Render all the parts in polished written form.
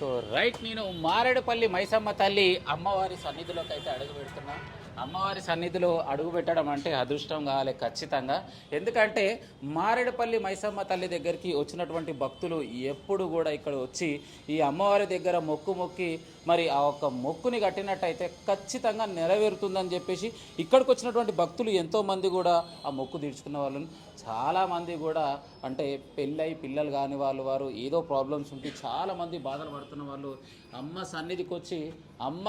So right నేను మారేడుపల్లి మైసమ్మ తల్లి అమ్మవారి సన్నిధిలోకి అయితే అడుగు పెడుతున్నా. అమ్మవారి సన్నిధిలో అడుగు పెట్టడం అంటే అదృష్టం కావాలి ఖచ్చితంగా. ఎందుకంటే మారేడుపల్లి మైసమ్మ తల్లి దగ్గరికి వచ్చినటువంటి భక్తులు ఎప్పుడు కూడా ఇక్కడ వచ్చి ఈ అమ్మవారి దగ్గర మొక్కి మరి ఆ ఒక్క మొక్కుని కట్టినట్టయితే ఖచ్చితంగా నెరవేరుతుందని చెప్పేసి ఇక్కడికి వచ్చినటువంటి భక్తులు ఎంతోమంది కూడా ఆ మొక్కు తీర్చుకున్న వాళ్ళని, చాలామంది కూడా అంటే పెళ్ళై పిల్లలు కాని వారు ఏదో ప్రాబ్లమ్స్ ఉంటే చాలామంది బాధలు పడుతున్న వాళ్ళు అమ్మ సన్నిధికి వచ్చి అమ్మ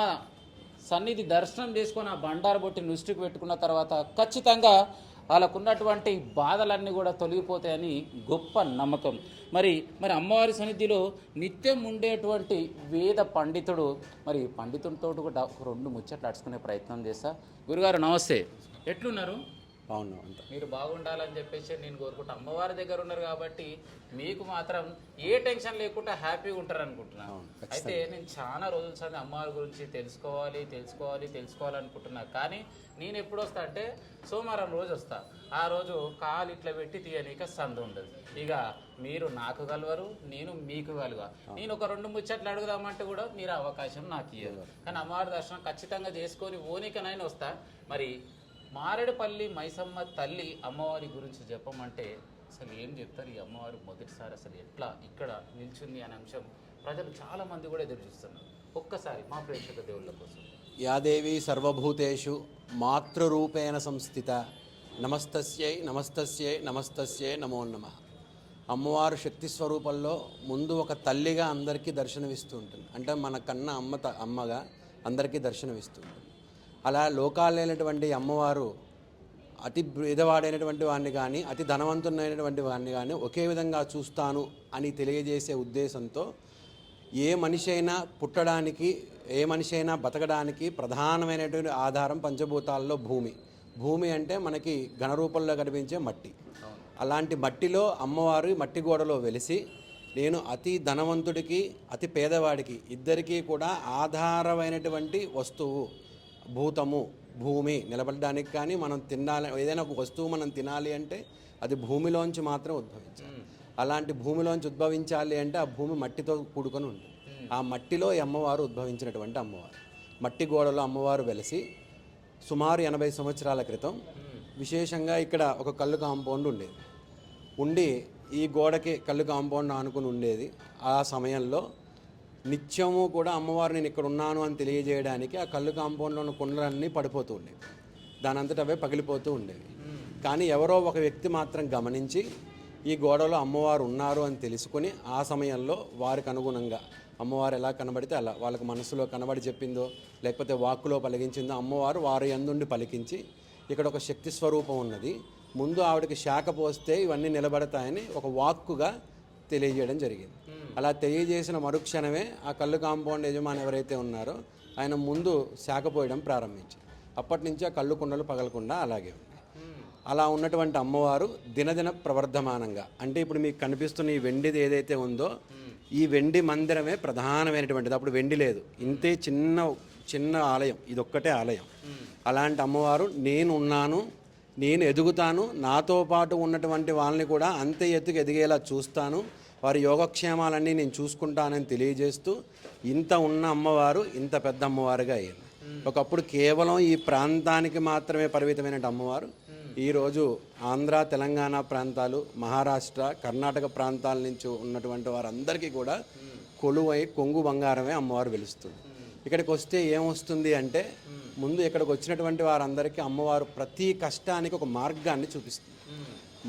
సన్నిధి దర్శనం చేసుకొని ఆ బండారు బొట్టి నుష్టికి పెట్టుకున్న తర్వాత ఖచ్చితంగా వాళ్ళకున్నటువంటి బాధలన్నీ కూడా తొలగిపోతాయని గొప్ప నమ్మకం. మరి అమ్మవారి సన్నిధిలో నిత్యం ఉండేటువంటి వేద పండితుడు, మరి పండితుడితో కూడా ఒక రెండు ముచ్చట్లు అడుచుకునే ప్రయత్నం చేస్తా. గురుగారు నమస్తే, ఎట్లున్నారు? బాగున్నాం అంతా. మీరు బాగుండాలని చెప్పేసి నేను కోరుకుంటా. అమ్మవారి దగ్గర ఉన్నారు కాబట్టి మీకు మాత్రం ఏ టెన్షన్ లేకుండా హ్యాపీగా ఉంటారు అనుకుంటున్నాను. అయితే నేను చాలా రోజుల సార్ అమ్మవారి గురించి తెలుసుకోవాలనుకుంటున్నా. కానీ నేను ఎప్పుడు వస్తా అంటే సోమవారం రోజు వస్తా. ఆ రోజు కాలు ఇట్లా పెట్టి తీయనీక సందు ఉండదు. ఇక మీరు నాకు కలవరు, నేను మీకు కలువ. నేను ఒక రెండు ముచ్చట్లు అడుగుదామంటే కూడా మీరు అవకాశం నాకు ఇవ్వరు. కానీ అమ్మవారి దర్శనం ఖచ్చితంగా చేసుకొని ఓనికనైనా వస్తా. మరి మారేడుపల్లి మైసమ్మ తల్లి అమ్మవారి గురించి చెప్పమంటే అసలు ఏం చెప్తారు? ఈ అమ్మవారు మొదటిసారి అసలు ఎట్లా ఇక్కడ నిల్చుంది అనే అంశం ప్రజలు చాలామంది కూడా ఎదురు చూస్తున్నారు. ఒక్కసారి మా ప్రేక్షక దేవుళ్ళ కోసం. యాదేవి సర్వభూతేషు మాతృరూపేణ సంస్థిత నమస్తస్యై నమస్తస్యై నమస్తస్యై నమో నమః. అమ్మవారు శక్తి స్వరూపంలో ముందు ఒక తల్లిగా అందరికీ దర్శనమిస్తూ ఉంటుంది. అంటే మన కన్న అమ్మగా అందరికీ దర్శనమిస్తుంది. అలా లోకాలైనటువంటి అమ్మవారు అతి పేదవాడైనటువంటి వాడిని కానీ అతి ధనవంతుడైనటువంటి వాడిని కానీ ఒకే విధంగా చూస్తాను అని తెలియజేసే ఉద్దేశంతో ఏ మనిషి అయినా పుట్టడానికి, ఏ మనిషి అయినా బతకడానికి ప్రధానమైనటువంటి ఆధారం పంచభూతాల్లో భూమి అంటే మనకి ఘనరూపంలో కనిపించే మట్టి. అలాంటి మట్టిలో అమ్మవారు మట్టి గోడలో వెలిసి నేను అతి ధనవంతుడికి అతి పేదవాడికి ఇద్దరికీ కూడా ఆధారమైనటువంటి వస్తువు భూమి నిలబడడానికి. కానీ మనం తినాలి, ఏదైనా ఒక వస్తువు మనం తినాలి అంటే అది భూమిలోంచి మాత్రం ఉద్భవించాలి. అలాంటి భూమిలోంచి ఉద్భవించాలి అంటే ఆ భూమి మట్టితో కూడుకొని ఉంటుంది. ఆ మట్టిలో ఈ అమ్మవారు ఉద్భవించినటువంటి అమ్మవారు. మట్టి గోడలో అమ్మవారు వెలిసి సుమారు 80 సంవత్సరాల క్రితం విశేషంగా ఇక్కడ ఒక కళ్ళు కాంపౌండ్ ఉండి ఈ గోడకి కళ్ళు కాంపౌండ్ ఆనుకుని ఉండేది. ఆ సమయంలో నిత్యము కూడా అమ్మవారు నేను ఇక్కడ ఉన్నాను అని తెలియజేయడానికి ఆ కళ్ళు కాంపౌండ్లో ఉన్న కుండలన్నీ పడిపోతూ ఉండేవి, దాని అంతటా అవే పగిలిపోతూ ఉండేవి. కానీ ఎవరో ఒక వ్యక్తి మాత్రం గమనించి ఈ గోడలో అమ్మవారు ఉన్నారు అని తెలుసుకొని ఆ సమయంలో వారికి అనుగుణంగా అమ్మవారు ఎలా కనబడితే అలా వాళ్ళకి మనసులో కనబడి చెప్పిందో లేకపోతే వాక్కులో పలికించిందో అమ్మవారు వారి యందుండి పలికించి ఇక్కడ ఒక శక్తి స్వరూపం ఉన్నది, ముందు ఆవిడకి శాఖ పోస్తే ఇవన్నీ నిలబడతాయని ఒక వాక్కుగా తెలియజేయడం జరిగింది. అలా తెలియజేసిన మరుక్షణమే ఆ కళ్ళు కాంపౌండ్ యజమాని ఎవరైతే ఉన్నారో ఆయన ముందు శాఖ పోయడం ప్రారంభించారు. అప్పటి నుంచి ఆ కళ్ళు కుండలు పగలకుండా అలాగే ఉంది. అలా ఉన్నటువంటి అమ్మవారు దినదిన ప్రవర్ధమానంగా, అంటే ఇప్పుడు మీకు కనిపిస్తున్న ఈ వెండిది ఏదైతే ఉందో ఈ వెండి మందిరమే ప్రధానమైనటువంటిది. అప్పుడు వెండి లేదు, ఇంతే చిన్న ఆలయం, ఇదొక్కటే ఆలయం. అలాంటి అమ్మవారు నేను ఉన్నాను, నేను ఎదుగుతాను, నాతో పాటు ఉన్నటువంటి వాళ్ళని కూడా అంతే ఎత్తుకు ఎదిగేలా చూస్తాను, వారి యోగక్షేమాలన్నీ నేను చూసుకుంటానని తెలియజేస్తూ ఇంత ఉన్న అమ్మవారు ఇంత పెద్ద అమ్మవారుగా అయ్యింది. ఒకప్పుడు కేవలం ఈ ప్రాంతానికి మాత్రమే పరిమితమైన అమ్మవారు ఈరోజు ఆంధ్ర, తెలంగాణ ప్రాంతాలు, మహారాష్ట్ర, కర్ణాటక ప్రాంతాల నుంచి ఉన్నటువంటి వారందరికీ కూడా కొలువై కొంగు బంగారమే అమ్మవారు వెలుస్తుంది. ఇక్కడికి వస్తే ఏమొస్తుంది అంటే ముందు ఇక్కడికి వచ్చినటువంటి వారందరికీ అమ్మవారు ప్రతి కష్టానికి ఒక మార్గాన్ని చూపిస్తుంది.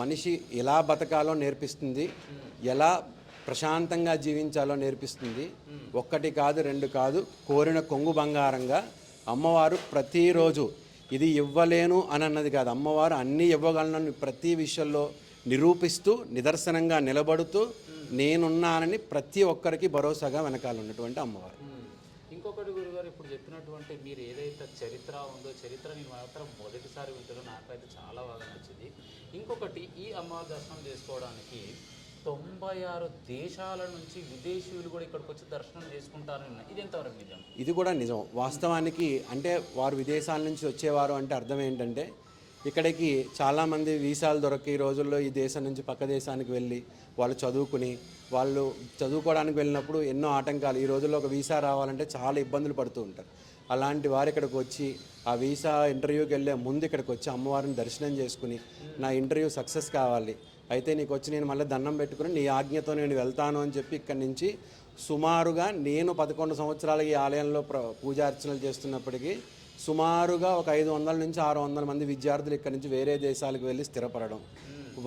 మనిషి ఎలా బతకాలో నేర్పిస్తుంది, ఎలా ప్రశాంతంగా జీవించాలో నేర్పిస్తుంది. ఒక్కటి కాదు, రెండు కాదు, కోరిన కొంగు బంగారంగా అమ్మవారు ప్రతిరోజు ఇది ఇవ్వలేను అని అన్నది కాదు, అమ్మవారు అన్నీ ఇవ్వగలను ప్రతి విషయంలో నిరూపిస్తూ నిదర్శనంగా నిలబడుతూ నేనున్నానని ప్రతి ఒక్కరికి భరోసాగా వెనకాల ఉన్నటువంటి అమ్మవారు. ఇంకొకటి గురుగారు, ఇప్పుడు చెప్పినటువంటి మీరు ఏదైతే చరిత్ర ఉందో చరిత్ర నేను మాత్రం మొదటిసారి వింటున్నా, నాకైతే చాలా బాగా నచ్చింది. ఇంకొకటి, ఈ అమ్మవారి దర్శనం చేసుకోవడానికి 96 దేశాల నుంచి విదేశీయులు కూడా ఇక్కడికి వచ్చి దర్శనం చేసుకుంటారని, ఇది ఎంతవరకు నిజం? ఇది కూడా నిజం వాస్తవానికి. అంటే వారు విదేశాల నుంచి వచ్చేవారు అంటే అర్థం ఏంటంటే ఇక్కడికి చాలామంది వీసాలు దొరక ఈ రోజుల్లో ఈ దేశం నుంచి పక్క దేశానికి వెళ్ళి వాళ్ళు చదువుకోవడానికి వెళ్ళినప్పుడు ఎన్నో ఆటంకాలు, ఈ రోజుల్లో ఒక వీసా రావాలంటే చాలా ఇబ్బందులు పడుతూ ఉంటారు. అలాంటి వారు ఇక్కడికి వచ్చి ఆ వీసా ఇంటర్వ్యూకి వెళ్ళే ముందు ఇక్కడికి వచ్చి అమ్మవారిని దర్శనం చేసుకుని నా ఇంటర్వ్యూ సక్సెస్ కావాలి, అయితే నీకు వచ్చి నేను మళ్ళీ దండం పెట్టుకుని నీ ఆజ్ఞతో నేను వెళ్తాను అని చెప్పి ఇక్కడి నుంచి సుమారుగా నేను 11 సంవత్సరాలు ఈ ఆలయంలో పూజార్చనలు చేస్తున్నప్పటికీ సుమారుగా ఒక 500 నుంచి 600 మంది విద్యార్థులు ఇక్కడి నుంచి వేరే దేశాలకు వెళ్ళి స్థిరపడడం,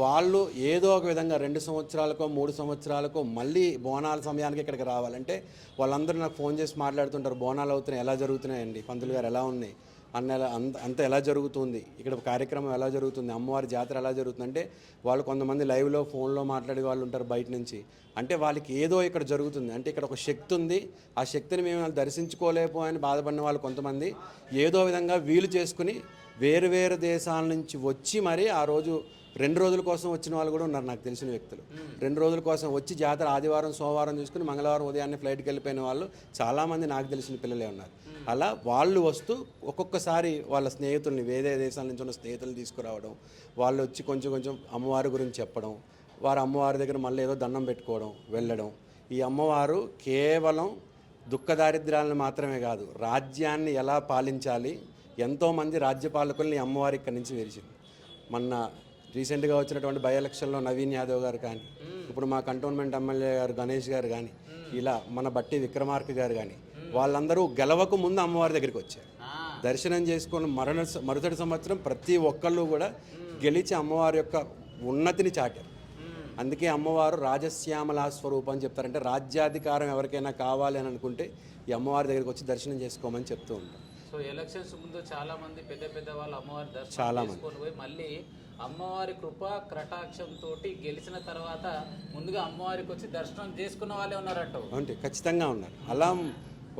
వాళ్ళు ఏదో ఒక విధంగా 2 సంవత్సరాలకో 3 సంవత్సరాలకో మళ్ళీ బోనాల సమయానికి ఇక్కడికి రావాలంటే వాళ్ళందరూ నాకు ఫోన్ చేసి మాట్లాడుతుంటారు, బోనాలు అవుతున్నాయి, ఎలా జరుగుతున్నాయండి పంతులు గారు, ఎలా ఉన్నాయి అంత ఎలా జరుగుతుంది, ఇక్కడ కార్యక్రమం ఎలా జరుగుతుంది, అమ్మవారి జాతర ఎలా జరుగుతుంది అంటే వాళ్ళు కొంతమంది లైవ్లో ఫోన్లో మాట్లాడే వాళ్ళు ఉంటారు బయట నుంచి, అంటే వాళ్ళకి ఏదో ఇక్కడ జరుగుతుంది, అంటే ఇక్కడ ఒక శక్తి ఉంది, ఆ శక్తిని మేము దర్శించుకోలేకపోయని బాధపడిన వాళ్ళు కొంతమంది ఏదో విధంగా వీలు చేసుకుని వేరు వేరు దేశాల నుంచి వచ్చి మరి ఆ రోజు 2 రోజుల కోసం వచ్చిన వాళ్ళు కూడా ఉన్నారు నాకు తెలిసిన వ్యక్తులు. 2 రోజుల కోసం వచ్చి జాతర ఆదివారం సోమవారం చూసుకుని మంగళవారం ఉదయాన్నే ఫ్లైట్కి వెళ్ళిపోయిన వాళ్ళు చాలామంది నాకు తెలిసిన పిల్లలే ఉన్నారు. అలా వాళ్ళు వస్తూ ఒక్కొక్కసారి వాళ్ళ స్నేహితుల్ని వేరే దేశాల నుంచి ఉన్న స్నేహితులను తీసుకురావడం, వాళ్ళు వచ్చి కొంచెం అమ్మవారి గురించి చెప్పడం, వారు అమ్మవారి దగ్గర మళ్ళీ ఏదో దండం పెట్టుకోవడం, వెళ్ళడం. ఈ అమ్మవారు కేవలం దుఃఖ దారిద్ర్యాలను మాత్రమే కాదు, రాజ్యాన్ని ఎలా పాలించాలి, ఎంతోమంది రాజ్యపాలకుల్ని అమ్మవారి ఇక్కడి నుంచి వెలిచింది. మొన్న రీసెంట్గా వచ్చినటువంటి బై ఎలక్షన్లో నవీన్ యాదవ్ గారు కానీ, ఇప్పుడు మా కంటోన్మెంట్ ఎమ్మెల్యే గారు గణేష్ గారు కానీ, ఇలా మన బట్టి విక్రమార్క గారు కానీ, వాళ్ళందరూ గెలవకు ముందు అమ్మవారి దగ్గరికి వచ్చారు, దర్శనం చేసుకొని మరుసటి సంవత్సరం ప్రతి ఒక్కళ్ళు కూడా గెలిచి అమ్మవారి యొక్క ఉన్నతిని చాటారు. అందుకే అమ్మవారు రాజశ్యామలా స్వరూపం అని చెప్తారంటే రాజ్యాధికారం ఎవరికైనా కావాలి అని అనుకుంటే ఈ అమ్మవారి దగ్గరికి వచ్చి దర్శనం చేసుకోమని చెప్తూ ఉంటాం. సో ఎలక్షన్స్ ముందు చాలా మంది పెద్ద వాళ్ళు అమ్మవారి దర్శనం చేసుకొని పోయి మళ్ళీ అమ్మవారి కృపా కటాక్షంతో గెలిచిన తర్వాత ముందుగా అమ్మవారికి వచ్చి దర్శనం చేసుకున్న వాళ్ళే ఉన్నారంట. అంటే ఖచ్చితంగా ఉన్నారు. అలా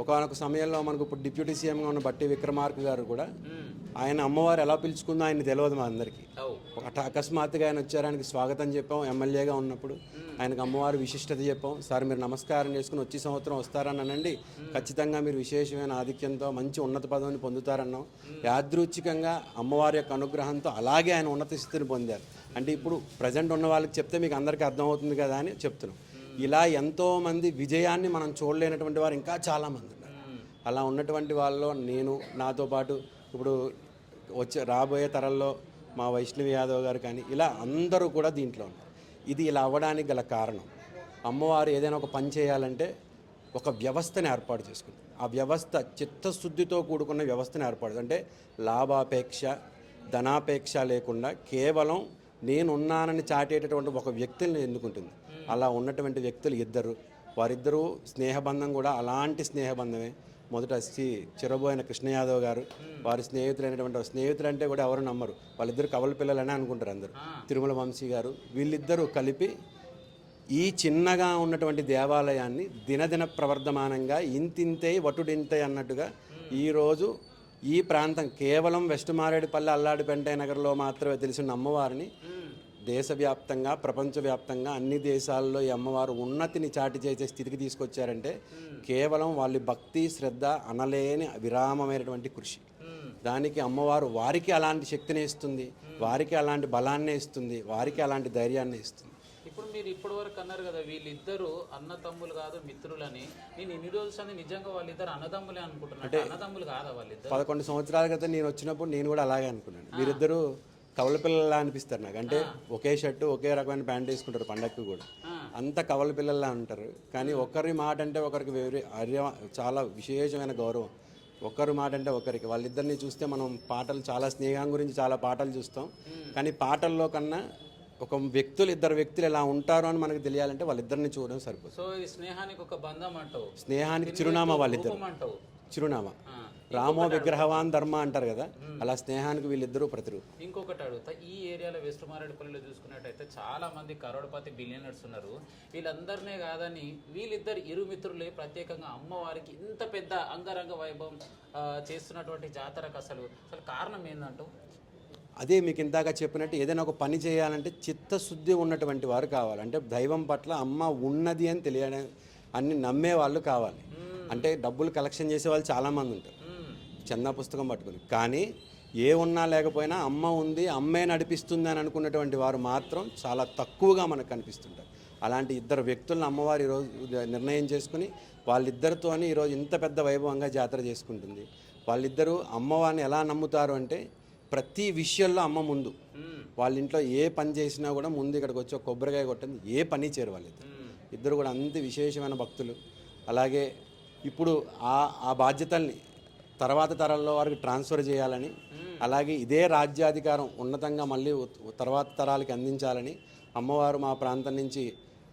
ఒకనొక సమయంలో మనకు ఇప్పుడు డిప్యూటీ సీఎంగా ఉన్న బట్టి విక్రమార్క గారు కూడా ఆయన అమ్మవారు ఎలా పిలుచుకుందో ఆయన తెలియదు మా అందరికీ. అకస్మాత్తుగా ఆయన వచ్చారు, ఆయనకి స్వాగతం చెప్పాం. ఎమ్మెల్యేగా ఉన్నప్పుడు ఆయనకు అమ్మవారి విశిష్టత చెప్పాం. సార్ మీరు నమస్కారం చేసుకుని వచ్చే సంవత్సరం వస్తారన్నానండి, ఖచ్చితంగా మీరు విశేషమైన ఆధిక్యంతో మంచి ఉన్నత పదవిని పొందుతారన్నాం. యాదృచ్ఛికంగా అమ్మవారి యొక్క అనుగ్రహంతో అలాగే ఆయన ఉన్నత స్థితిని పొందారు. అంటే ఇప్పుడు ప్రజెంట్ ఉన్న వాళ్ళకి చెప్తే మీకు అందరికీ అర్థమవుతుంది కదా అని చెప్తున్నాం. ఇలా ఎంతోమంది విజయాన్ని మనం చూడలేనటువంటి వారు ఇంకా చాలామంది ఉన్నారు. అలా ఉన్నటువంటి వాళ్ళలో నేను, నాతో పాటు ఇప్పుడు రాబోయే తరంలో మా వైష్ణవి యాదవ్ గారు కానీ ఇలా అందరూ కూడా దీంట్లో ఉన్నారు. ఇది ఇలా అవ్వడానికి గల కారణం అమ్మవారు ఏదైనా ఒక పని చేయాలంటే ఒక వ్యవస్థని ఏర్పాటు చేసుకుంది. ఆ వ్యవస్థ చిత్తశుద్ధితో కూడుకున్న వ్యవస్థని ఏర్పాటు, అంటే లాభాపేక్ష ధనాపేక్ష లేకుండా కేవలం నేనున్నానని చాటేటటువంటి ఒక వ్యక్తుల్ని ఎన్నుకుంటుంది. అలా ఉన్నటువంటి వ్యక్తులు వారిద్దరూ స్నేహబంధం కూడా అలాంటి స్నేహబంధమే. మొదట చిరబోయిన కృష్ణ యాదవ్ గారు, వారి స్నేహితులు అంటే కూడా ఎవరు నమ్మరు, వాళ్ళిద్దరు కవల పిల్లలనే అనుకుంటారు అందరూ. తిరుమల వంశీ గారు, వీళ్ళిద్దరూ కలిపి ఈ చిన్నగా ఉన్నటువంటి దేవాలయాన్ని దినదిన ప్రవర్ధమానంగా ఇంతింతే వటుడింతే అన్నట్టుగా ఈరోజు ఈ ప్రాంతం కేవలం వెస్ట్ మారేడుపల్లి అల్లాడిపెంటే నగర్లో మాత్రమే తెలిసిన అమ్మవారిని దేశవ్యాప్తంగా ప్రపంచవ్యాప్తంగా అన్ని దేశాల్లో ఈ అమ్మవారు ఉన్నతిని చాటి చేసే స్థితికి తీసుకొచ్చారంటే కేవలం వాళ్ళ భక్తి శ్రద్ధ అనలేని విరామమైనటువంటి కృషి. దానికి అమ్మవారు వారికి అలాంటి శక్తిని ఇస్తుంది, వారికి అలాంటి బలాన్ని ఇస్తుంది, వారికి అలాంటి ధైర్యాన్ని ఇస్తుంది. ఇప్పుడు మీరు ఇప్పటివరకు అన్నారు కదా వీళ్ళిద్దరూ అన్నతమ్ములు కాదు మిత్రులని, నేను ఇన్ని రోజులు నిజంగా వాళ్ళిద్దరు అన్నదమ్ములే అనుకుంటున్నాను. అన్నదమ్ములు కాదా వాళ్ళిద్దరు? 11 సంవత్సరాల క్రితం నేను వచ్చినప్పుడు నేను కూడా అలాగే అనుకున్నాను. వీరిద్దరూ కవల పిల్లలా అనిపిస్తారు నాకు. అంటే ఒకే షర్టు ఒకే రకమైన ప్యాంట్ వేసుకుంటారు, పండగకి కూడా అంత కవల పిల్లల్లా ఉంటారు. కానీ ఒకరి మాట అంటే ఒకరికి చాలా విశేషమైన గౌరవం. ఒకరి మాట అంటే ఒకరికి. వాళ్ళిద్దరిని చూస్తే మనం పాటలు చాలా స్నేహం గురించి చాలా పాటలు చూస్తాం, కానీ పాటల్లో కన్నా ఇద్దరు వ్యక్తులు ఎలా ఉంటారు అని మనకు తెలియాలంటే వాళ్ళిద్దరిని చూడడం సరిపోతుంది. సో ఇది స్నేహానికి ఒక బంధం అంటావు, స్నేహానికి చిరునామా వాళ్ళిద్దరు, చిరునామా. రామో విగ్రహవాన్ ధర్మ అంటారు కదా, అలా స్నేహానికి వీళ్ళిద్దరూ ప్రతిరూపం. ఇంకొకటి అడుగుతా, ఈ ఏరియాలో వెస్ట్ మారేడుపల్లిలో చూసుకున్నట్టయితే చాలా మంది కరోడపతి బిలియనర్స్ ఉన్నారు. వీళ్ళందరినే కాదని వీళ్ళిద్దరు ఇరుమిత్రులే ప్రత్యేకంగా అమ్మవారికి ఇంత పెద్ద అంగరంగ వైభవం చేస్తున్నటువంటి జాతరకు అసలు కారణం ఏందంటూ? అదే మీకు ఇందాక చెప్పినట్టు ఏదైనా ఒక పని చేయాలంటే చిత్తశుద్ధి ఉన్నటువంటి వారు కావాలి. అంటే దైవం పట్ల అమ్మ ఉన్నది అని తెలియడం అన్ని నమ్మే వాళ్ళు కావాలి. అంటే డబ్బులు కలెక్షన్ చేసే వాళ్ళు చాలామంది ఉంటారు చందా పుస్తకం పట్టుకుని, కానీ ఏ ఉన్నా లేకపోయినా అమ్మ ఉంది, అమ్మే నడిపిస్తుంది అని అనుకున్నటువంటి వారు మాత్రం చాలా తక్కువగా మనకు కనిపిస్తుంటారు. అలాంటి ఇద్దరు వ్యక్తులను అమ్మవారు ఈరోజు నిర్ణయం చేసుకుని వాళ్ళిద్దరితోని ఈరోజు ఇంత పెద్ద వైభవంగా జాతర చేసుకుంటుంది. వాళ్ళిద్దరూ అమ్మవారిని ఎలా నమ్ముతారు అంటే ప్రతి విషయంలో అమ్మ ముందు. వాళ్ళ ఇంట్లో ఏ పని చేసినా కూడా ముందు ఇక్కడికి వచ్చి ఒక కొబ్బరికాయ కొట్టింది ఏ పని చేయరు వాళ్ళిద్దరు. ఇద్దరు కూడా అంత విశేషమైన భక్తులు. అలాగే ఇప్పుడు ఆ బాధ్యతల్ని తర్వాత తరాల్లో వారికి ట్రాన్స్ఫర్ చేయాలని, అలాగే ఇదే రాజ్యాధికారం ఉన్నతంగా మళ్ళీ తర్వాత తరాలకి అందించాలని అమ్మవారు మా ప్రాంతం నుంచి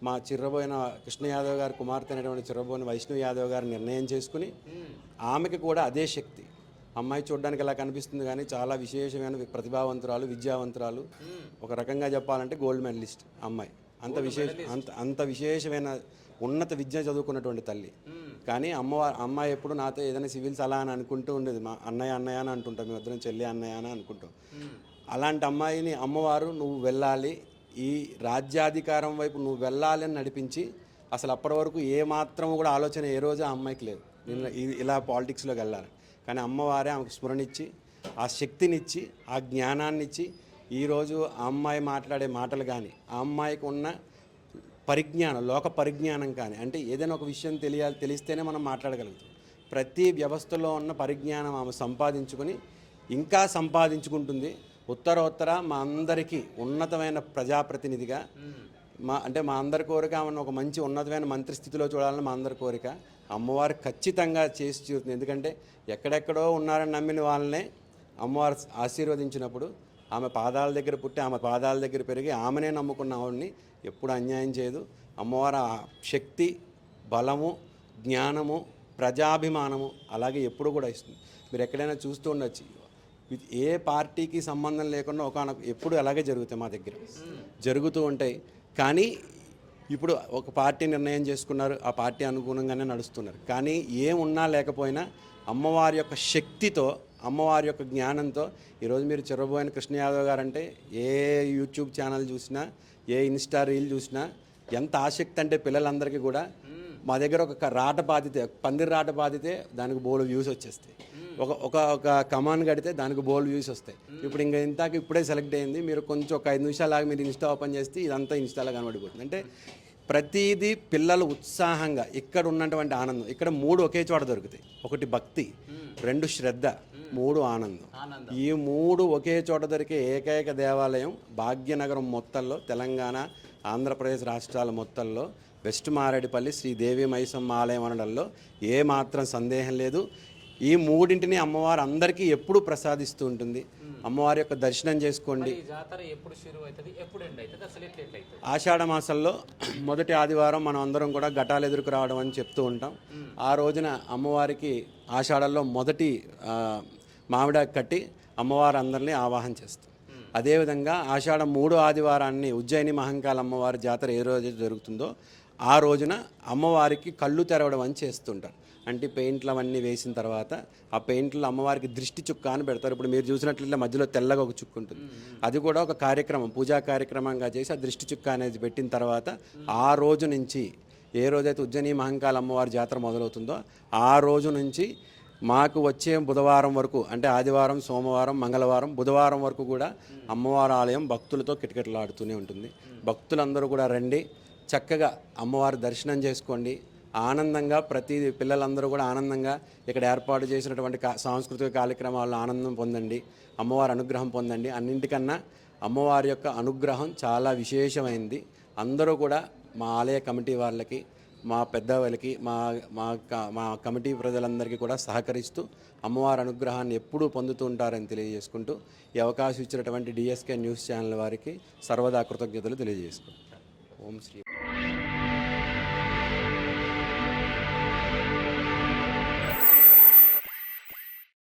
మా చిర్రబోయిన కృష్ణ యాదవ్ గారి కుమార్తె అయినటువంటి చిర్రబోయిన వైష్ణవి యాదవ్ గారు నిర్ణయం చేసుకుని ఆమెకి కూడా అదే శక్తి. అమ్మాయి చూడడానికి ఎలా కనిపిస్తుంది కానీ చాలా విశేషమైన ప్రతిభావంతురాలు, విద్యావంతురాలు. ఒక రకంగా చెప్పాలంటే గోల్డ్ మెడలిస్ట్ అమ్మాయి. అంత విశేషమైన ఉన్నత విద్య చదువుకున్నటువంటి తల్లి. కానీ అమ్మాయి ఎప్పుడు నాతో ఏదైనా సివిల్స్ అలా అని అనుకుంటూ ఉండేది. మా అన్నయ్య అని అంటుంటాం, మేమిద్దరం చెల్లి అన్నయ్య అని అనుకుంటాం. అలాంటి అమ్మాయిని అమ్మవారు నువ్వు వెళ్ళాలి, ఈ రాజ్యాధికారం వైపు నువ్వు వెళ్ళాలి అని నడిపించి, అసలు అప్పటి వరకు ఏమాత్రం కూడా ఆలోచన ఏ రోజు ఆ అమ్మాయికి లేదు ఇలా పాలిటిక్స్లోకి వెళ్ళాలి. కానీ అమ్మవారే ఆమెకు స్ఫురణిచ్చి, ఆ శక్తినిచ్చి, ఆ జ్ఞానాన్నిచ్చి ఈరోజు ఆ అమ్మాయి మాట్లాడే మాటలు కానీ, ఆ అమ్మాయికి ఉన్న పరిజ్ఞానం, లోక పరిజ్ఞానం కానీ, అంటే ఏదైనా ఒక విషయం తెలిస్తేనే మనం మాట్లాడగలుగుతాం. ప్రతి వ్యవస్థలో ఉన్న పరిజ్ఞానం ఆమె సంపాదించుకొని ఇంకా సంపాదించుకుంటుంది. ఉత్తర మా అందరికీ ఉన్నతమైన ప్రజాప్రతినిధిగా మా అందరి కోరిక ఆమెను ఒక మంచి ఉన్నతమైన మంత్రి స్థితిలో చూడాలని మా అందరి కోరిక. అమ్మవారు ఖచ్చితంగా చేసి చూస్తుంది. ఎందుకంటే ఎక్కడెక్కడో ఉన్నారని నమ్మిన వాళ్ళనే అమ్మవారు ఆశీర్వదించినప్పుడు ఆమె పాదాల దగ్గర పుట్టి, ఆమె పాదాల దగ్గర పెరిగి ఆమెనే నమ్ముకున్న ఆవిడని ఎప్పుడు అన్యాయం చేయదు. అమ్మవారు ఆ శక్తి, బలము, జ్ఞానము, ప్రజాభిమానము అలాగే ఎప్పుడు కూడా ఇస్తుంది. మీరు ఎక్కడైనా చూస్తూ ఉండొచ్చు, ఏ పార్టీకి సంబంధం లేకుండా ఎప్పుడు అలాగే జరుగుతాయి, మా దగ్గర జరుగుతూ ఉంటాయి. కానీ ఇప్పుడు ఒక పార్టీ నిర్ణయం చేసుకున్నారు, ఆ పార్టీ అనుగుణంగానే నడుస్తున్నారు. కానీ ఏమున్నా లేకపోయినా అమ్మవారి యొక్క శక్తితో, అమ్మవారి యొక్క జ్ఞానంతో ఈరోజు మీరు చిర్రబోయిన కృష్ణ యాదవ్ గారు అంటే ఏ యూట్యూబ్ ఛానల్ చూసినా, ఏ ఇన్స్టా రీల్ చూసినా ఎంత ఆసక్తి అంటే పిల్లలందరికీ కూడా మా దగ్గర ఒక రాట బాధితే, పందిరి రాట బాధితే దానికి బోల్డ్ వ్యూస్ వచ్చేస్తాయి. ఒక కమాన్ కడితే దానికి బోల్డ్ వ్యూస్ వస్తాయి. ఇప్పుడు ఇంకా ఇంతకు ఇప్పుడే సెలెక్ట్ అయింది, మీరు కొంచెం ఒక 5 నిమిషాలు మీరు ఇన్స్టా ఓపెన్ చేస్తే ఇదంతా ఇన్స్టాలో కనబడిపోతుంది. అంటే ప్రతిదీ పిల్లలు ఉత్సాహంగా, ఇక్కడ ఉన్నటువంటి ఆనందం, ఇక్కడ 3 ఒకే చోట దొరుకుతాయి. 1 భక్తి, 2 శ్రద్ధ, 3 ఆనందం. ఈ 3 ఒకే చోట దొరికే ఏకైక దేవాలయం భాగ్యనగరం మొత్తంలో, తెలంగాణ, ఆంధ్రప్రదేశ్ రాష్ట్రాల మొత్తంలో వెస్ట్ మారేడుపల్లి శ్రీ దేవి మైసమ్మ ఆలయం అనడంలో ఏమాత్రం సందేహం లేదు. ఈ 3ంటిని అమ్మవారు అందరికీ ఎప్పుడూ ప్రసాదిస్తూ ఉంటుంది. అమ్మవారి యొక్క దర్శనం చేసుకోండి. ఆషాఢ మాసంలో మొదటి ఆదివారం మనం అందరం కూడా ఘటాలు ఎదురుకు రావడం అని చెప్తూ ఉంటాం. ఆ రోజున అమ్మవారికి ఆషాఢంలో మొదటి మామిడాకు కట్టి అమ్మవారు అందరినీ ఆవాహన చేస్తాం. అదేవిధంగా ఆషాఢం 3వ ఆదివారాన్ని ఉజ్జయిని మహంకాళ అమ్మవారి జాతర ఏ రోజు జరుగుతుందో ఆ రోజున అమ్మవారికి కళ్ళు తెరవడం అని చేస్తుంటారు. అంటే పెయింట్లు అవన్నీ వేసిన తర్వాత ఆ పెయింట్లు అమ్మవారికి దృష్టి చుక్క అని పెడతారు. ఇప్పుడు మీరు చూసినట్లయితే మధ్యలో తెల్లగా ఒక చుక్క ఉంటుంది. అది కూడా ఒక కార్యక్రమం, పూజా కార్యక్రమంగా చేసి ఆ దృష్టి చుక్క అనేది పెట్టిన తర్వాత ఆ రోజు నుంచి, ఏ రోజైతే ఉజ్జయిని మహంకాళ అమ్మవారి జాతర మొదలవుతుందో ఆ రోజు నుంచి మాకు వచ్చే బుధవారం వరకు, అంటే ఆదివారం, సోమవారం, మంగళవారం, బుధవారం వరకు కూడా అమ్మవారి ఆలయం భక్తులతో కిటకిటలాడుతూనే ఉంటుంది. భక్తులందరూ కూడా రండి, చక్కగా అమ్మవారి దర్శనం చేసుకోండి. ఆనందంగా ప్రతి పిల్లలందరూ కూడా ఆనందంగా ఇక్కడ ఏర్పాటు చేసినటువంటి సాంస్కృతిక కార్యక్రమాల్లో ఆనందం పొందండి, అమ్మవారి అనుగ్రహం పొందండి. అన్నింటికన్నా అమ్మవారి యొక్క అనుగ్రహం చాలా విశేషమైంది. అందరూ కూడా మా ఆలయ కమిటీ వాళ్ళకి, మా పెద్దవాళ్ళకి, మా కమిటీ ప్రజలందరికీ కూడా సహకరిస్తూ అమ్మవారి అనుగ్రహాన్ని ఎప్పుడూ పొందుతూ ఉంటారని తెలియజేసుకుంటూ ఈ అవకాశం ఇచ్చినటువంటి డిఎస్కే న్యూస్ ఛానల్ వారికి సర్వదా కృతజ్ఞతలు తెలియజేసుకుంటాం. ఓం శ్రీ